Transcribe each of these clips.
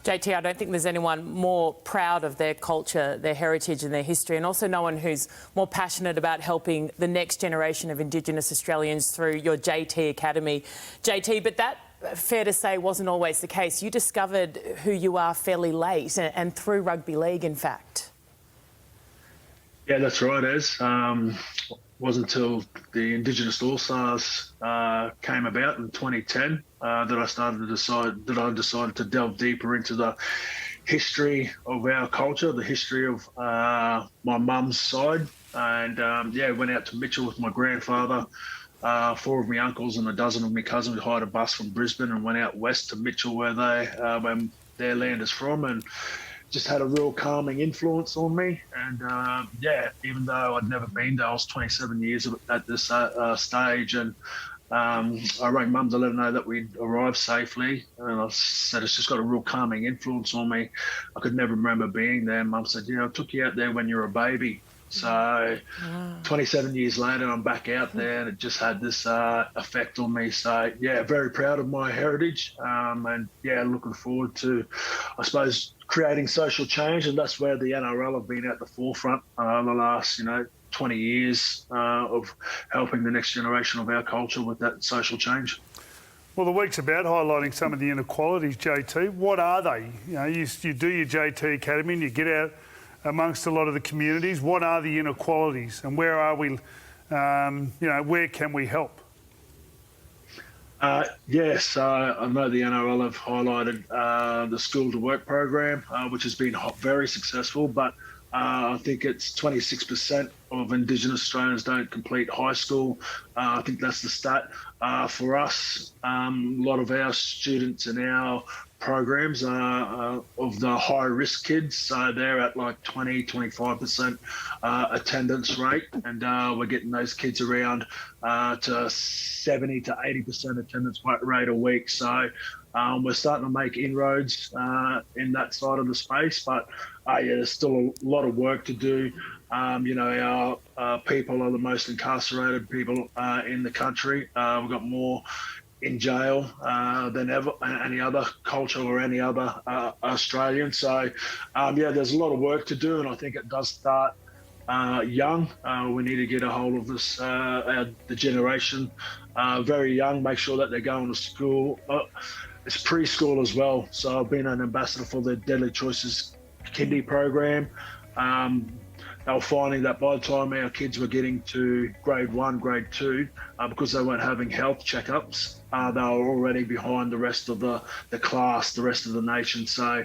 JT, I don't think there's anyone more proud of their culture, their heritage and their history, and also no one who's more passionate about helping the next generation of Indigenous Australians through your JT Academy. JT, but that, fair to say, wasn't always the case. You discovered who you are fairly late and through rugby league, in fact. Yeah, that's right, Ez. Wasn't until the Indigenous All-Stars came about in 2010 that I decided to delve deeper into the history of our culture, the history of my mum's side, and went out to Mitchell with my grandfather, 4 of my uncles and a dozen of my cousins. We hired a bus from Brisbane and went out west to Mitchell, where their land is from, and just had a real calming influence on me. And even though I'd never been there, I was 27 years at this stage, and I rang Mum to let her know that we'd arrived safely, and I said it's just got a real calming influence on me. I could never remember being there. Mum said, I took you out there when you were a baby. So 27 years later, I'm back out there, and it just had this effect on me. So, very proud of my heritage, and looking forward to, I suppose, creating social change. And that's where the NRL have been at the forefront the last, 20 years of helping the next generation of our culture with that social change. Well, the week's about highlighting some of the inequalities, JT. What are they? You do your JT Academy and you get out amongst a lot of the communities. What are the inequalities, and where are we? Where can we help? Yes, I know the NRL have highlighted the School to Work program, which has been very successful, but I think it's 26% of Indigenous Australians don't complete high school. I think that's the stat. For us, a lot of our students in our programs are of the high-risk kids, so they're at like 20-25% attendance rate, and we're getting those kids around to 70 to 80% attendance rate a week. So we're starting to make inroads in that side of the space, but there's still a lot of work to do. Our people are the most incarcerated people in the country. We've got more in jail than ever any other culture or any other Australian. So, there's a lot of work to do, and I think it does start young. We need to get a hold of this, the generation very young, make sure that they're going to school. It's preschool as well. So I've been an ambassador for the Deadly Choices Kindy program. They were finding that by the time our kids were getting to grade 1, grade 2, because they weren't having health checkups, they were already behind the rest of the class, the rest of the nation. So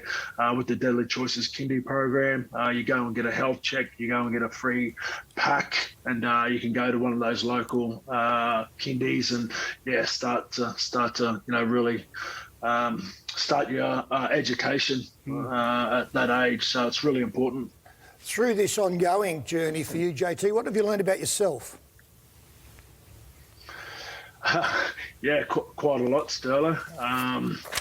with the Deadly Choices Kindy program, you go and get a health check, you go and get a free pack, and you can go to one of those local kindies and start to really start your education at that age. So it's really important. Through this ongoing journey for you, JT, what have you learned about yourself? Quite a lot, Sterla.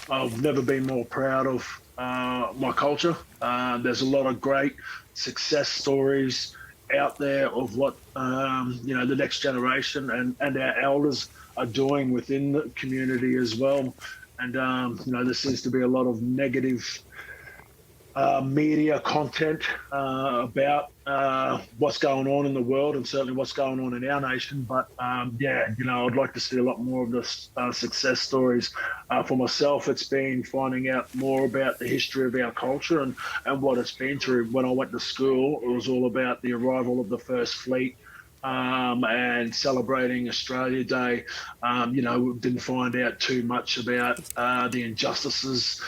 I've never been more proud of my culture. There's a lot of great success stories out there of what the next generation and our elders are doing within the community as well. And there seems to be a lot of negative media content about what's going on in the world, and certainly what's going on in our nation. But I'd like to see a lot more of the success stories. For myself, it's been finding out more about the history of our culture and what it's been through. When I went to school, it was all about the arrival of the First Fleet and celebrating Australia Day. We didn't find out too much about the injustices.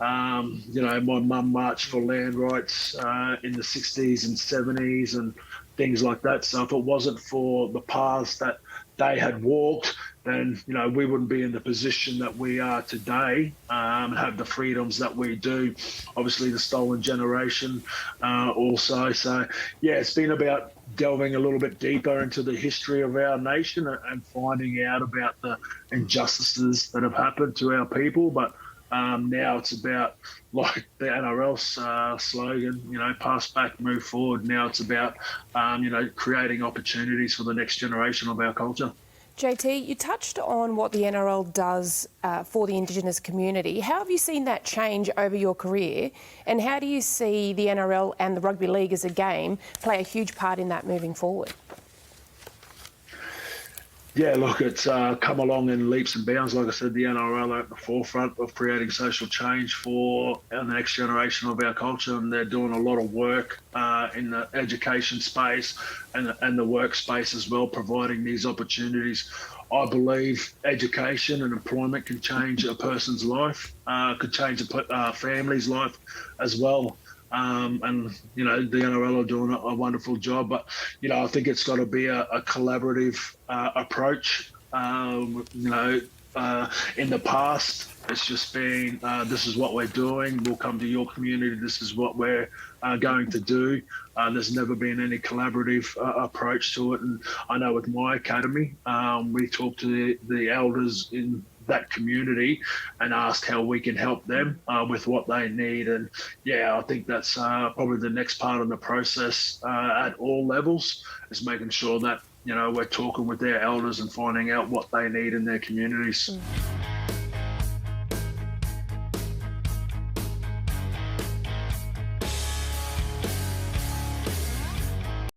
My mum marched for land rights in the 60s and 70s and things like that. So if it wasn't for the paths that they had walked, then, we wouldn't be in the position that we are today and have the freedoms that we do. Obviously, the stolen generation also. So, it's been about delving a little bit deeper into the history of our nation and finding out about the injustices that have happened to our people. But now it's about, like the NRL slogan, pass back, move forward. Now it's about, creating opportunities for the next generation of our culture. JT, you touched on what the NRL does for the Indigenous community. How have you seen that change over your career, and how do you see the NRL and the rugby league as a game play a huge part in that moving forward? Yeah, look, it's come along in leaps and bounds. Like I said, the NRL are at the forefront of creating social change for the next generation of our culture, and they're doing a lot of work in the education space and the workspace as well, providing these opportunities. I believe education and employment can change a person's life, could change a family's life as well. And, you know, the NRL are doing a wonderful job. But, you know, I think it's got to be a collaborative approach. You know, in the past, it's just been, this is what we're doing. We'll come to your community. This is what we're going to do. There's never been any collaborative approach to it. And I know with my academy, we talk to the elders in that community and asked how we can help them with what they need. And yeah, I think that's probably the next part of the process at all levels, is making sure that, you know, we're talking with their elders and finding out what they need in their communities.